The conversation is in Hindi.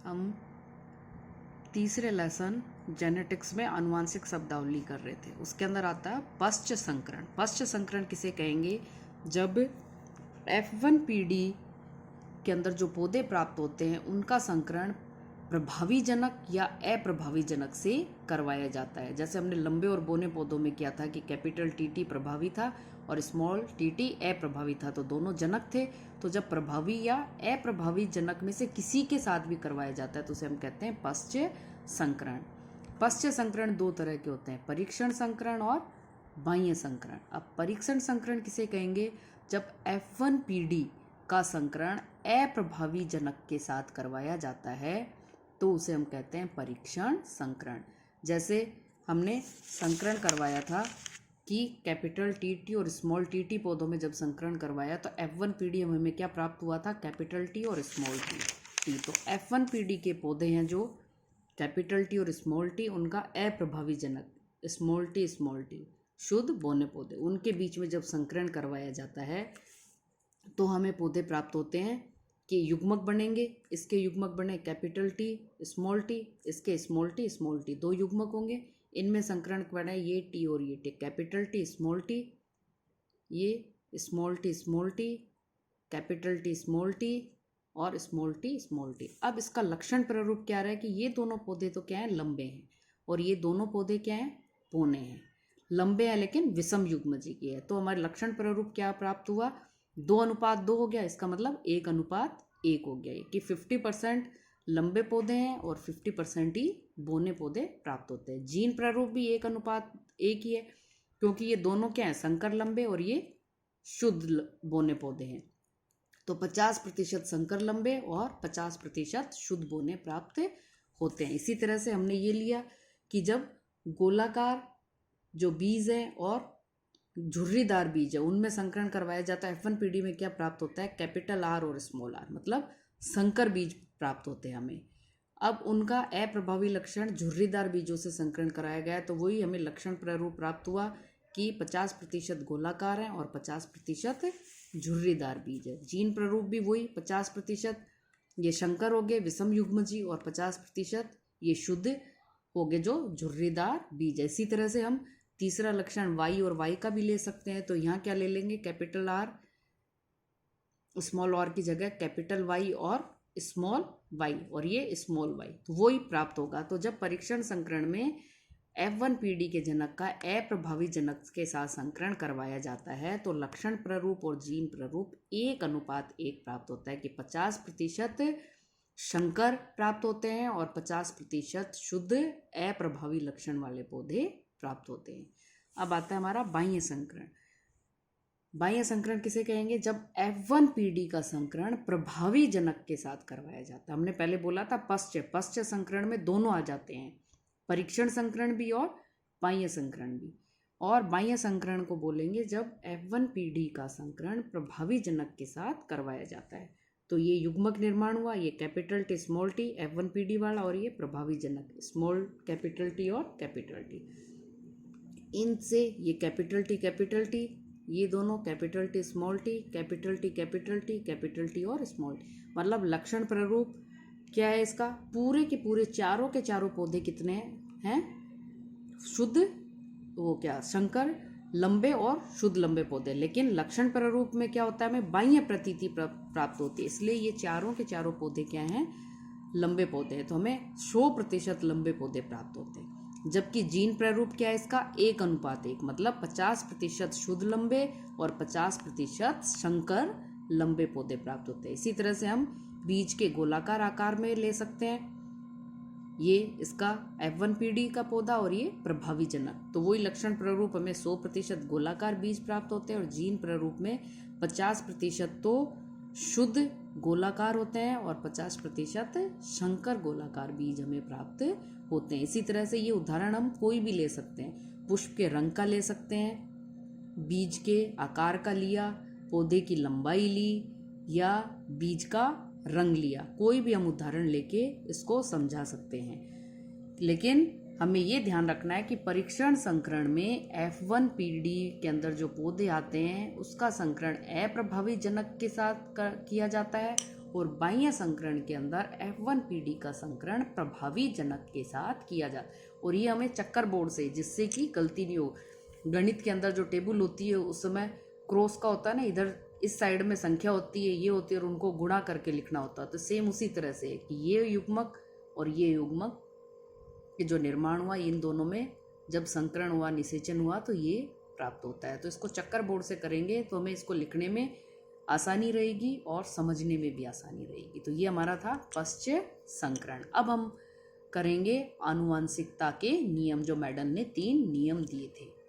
हम तीसरे लेसन जेनेटिक्स में आनुवांशिक शब्दावली कर रहे थे। उसके अंदर आता है पश्च संकरण। पश्च संकरण किसे कहेंगे? जब F1 पीढ़ी के अंदर जो पौधे प्राप्त होते हैं उनका संकरण प्रभावी जनक या अप्रभावी जनक से करवाया जाता है। जैसे हमने लंबे और बोने पौधों में किया था कि कैपिटल टीटी प्रभावी था और स्मॉल टीटी अप्रभावी था, तो दोनों जनक थे। तो जब प्रभावी या अप्रभावी जनक में से किसी के साथ भी करवाया जाता है तो उसे हम कहते हैं पश्च संकरण। पश्च संकरण दो तरह के होते हैं, परीक्षण संकरण और बाह्य संकरण। अब परीक्षण संकरण किसे कहेंगे? जब F1 पीढ़ी का संकरण अप्रभावी जनक के साथ करवाया जाता है तो उसे हम कहते हैं परीक्षण संकरण। जैसे हमने संकरण करवाया था कि कैपिटल टीटी और स्मॉल टीटी पौधों में जब संकरण करवाया तो F1 पीढ़ी हमें क्या प्राप्त हुआ था? कैपिटल टी और स्मॉल टी। तो F1 पीढ़ी के पौधे हैं जो कैपिटल टी और स्मॉल टी, उनका अप्रभावी जनक स्मॉल टी शुद्ध बोने पौधे, उनके बीच में जब संकरण करवाया जाता है तो हमें पौधे प्राप्त होते हैं कि युग्मक बनेंगे। इसके युग्मक बने कैपिटल टी स्मॉल टी, इसके स्मॉल टी, दो युग्मक होंगे। इनमें संकरण बने ये टी और ये T, capital T small T, ये small T, capital T small T और स्मॉल टी। अब इसका लक्षण प्रारूप क्या रहा है कि ये दोनों पौधे तो क्या है? लंबे हैं, और ये दोनों पौधे क्या हैं? पौने हैं। लंबे हैं लेकिन विषम युग्मजी की है। तो हमारे लक्षण प्रारूप क्या प्राप्त हुआ? 2:2 हो गया। इसका मतलब 1:1 हो गया, कि 50% लंबे पौधे हैं और 50% ही बोने पौधे प्राप्त होते हैं। जीन प्रारूप भी 1:1 ही है, क्योंकि ये दोनों क्या है? संकर लंबे और ये शुद्ध बोने पौधे हैं। तो 50% संकर लंबे और 50% शुद्ध बोने प्राप्त होते हैं। इसी तरह से हमने ये लिया कि जब गोलाकार जो बीज है और झुर्रीदार बीज है उनमें संकरण करवाया जाता है F1 पीढ़ी में क्या प्राप्त होता है? कैपिटल आर और स्मॉल आर, मतलब संकर बीज प्राप्त होते हैं हमें। अब उनका अप्रभावी लक्षण झुर्रीदार बीजों से संकरण कराया गया है, तो वही हमें लक्षण प्रारूप प्राप्त हुआ कि 50% गोलाकार है और 50% झुर्रीदार बीज है। जीन प्रारूप भी वही 50% ये शंकर हो गए विषम युग्मजी और 50% ये शुद्ध हो गए जो झुर्रीदार बीज है। इसी तरह से हम तीसरा लक्षण वाई और वाई का भी ले सकते हैं। तो यहाँ क्या ले लेंगे? कैपिटल आर स्मॉल आर की जगह कैपिटल वाई और स्मॉल वाई, और ये स्मॉल वाई, तो वो ही प्राप्त होगा। तो जब परीक्षण संकरण में F1 पीढ़ी के जनक का अप्रभावी जनक के साथ संकरण करवाया जाता है तो लक्षण प्रारूप और जीन प्रारूप 1:1 प्राप्त होता है, कि 50% शंकर प्राप्त होते हैं और 50% शुद्ध अप्रभावी लक्षण वाले पौधे प्राप्त होते हैं। अब आता है हमारा बाह्य संकरण। बाह्य संकरण किसे कहेंगे? जब F1 पीढ़ी का संकरण प्रभावी जनक के साथ करवाया जाता है। हमने पहले बोला था पश्च संकरण में दोनों आ जाते हैं, परीक्षण संकरण भी और बाह्य संकरण भी। और बाह्य संकरण को बोलेंगे जब F1 पीढ़ी का संकरण प्रभावी जनक के साथ करवाया जाता है। तो ये युग्मक निर्माण हुआ, ये capital T small T F1 पीढ़ी वाला, और ये प्रभावी जनक स्मॉल कैपिटल टी और कैपिटल टी। इनसे ये कैपिटल टी, ये दोनों capital T small T, capital T और स्मॉल टी। मतलब लक्षण प्रारूप क्या है इसका? पूरे के पूरे चारों के चारों पौधे कितने हैं? शुद्ध, वो क्या, शंकर लंबे और शुद्ध लंबे पौधे। लेकिन लक्षण प्रारूप में क्या होता है? हमें बाह्य प्रतीति प्राप्त होती है, इसलिए ये चारों के चारों पौधे क्या हैं? लंबे पौधे हैं, तो हमें 100% लंबे पौधे प्राप्त होते हैं। जबकि जीन प्रारूप क्या है इसका? 1:1, मतलब 50% शुद्ध लंबे और 50% शंकर लंबे पौधे प्राप्त होते हैं। इसी तरह से हम बीज के गोलाकार आकार में ले सकते हैं, ये इसका F1 पीढ़ी का पौधा और ये प्रभावी जनक। तो वही लक्षण प्रारूप हमें 100% गोलाकार बीज प्राप्त होते हैं, और जीन प्रारूप में 50% तो शुद्ध गोलाकार होते हैं और 50% शंकर गोलाकार बीज हमें प्राप्त होते हैं। इसी तरह से ये उदाहरण हम कोई भी ले सकते हैं। पुष्प के रंग का ले सकते हैं, बीज के आकार का लिया, पौधे की लंबाई ली, या बीज का रंग लिया। कोई भी हम उदाहरण लेके इसको समझा सकते हैं। लेकिन हमें ये ध्यान रखना है कि परीक्षण संकरण में F1 पीढ़ी के अंदर जो पौधे आते हैं उसका संकरण अप्रभावी जनक के साथ किया जाता है, और बाह्य संकरण के अंदर F1PD का संकरण प्रभावी जनक के साथ किया जाता। और ये हमें चक्कर बोर्ड से, जिससे कि गलती नहीं हो। गणित के अंदर जो टेबल होती है उस समय क्रॉस का होता है ना, इधर इस साइड में संख्या होती है, ये होती है, और उनको गुणा करके लिखना होता है। तो सेम उसी तरह से कि ये युग्मक और ये युग्मक के जो निर्माण हुआ, इन दोनों में जब संकरण हुआ, निषेचन हुआ, तो ये प्राप्त होता है। तो इसको चक्कर बोर्ड से करेंगे तो हमें इसको लिखने में आसानी रहेगी और समझने में भी आसानी रहेगी। तो ये हमारा था पश्च संकरण। अब हम करेंगे आनुवांशिकता के नियम, जो मैडम ने 3 नियम दिए थे।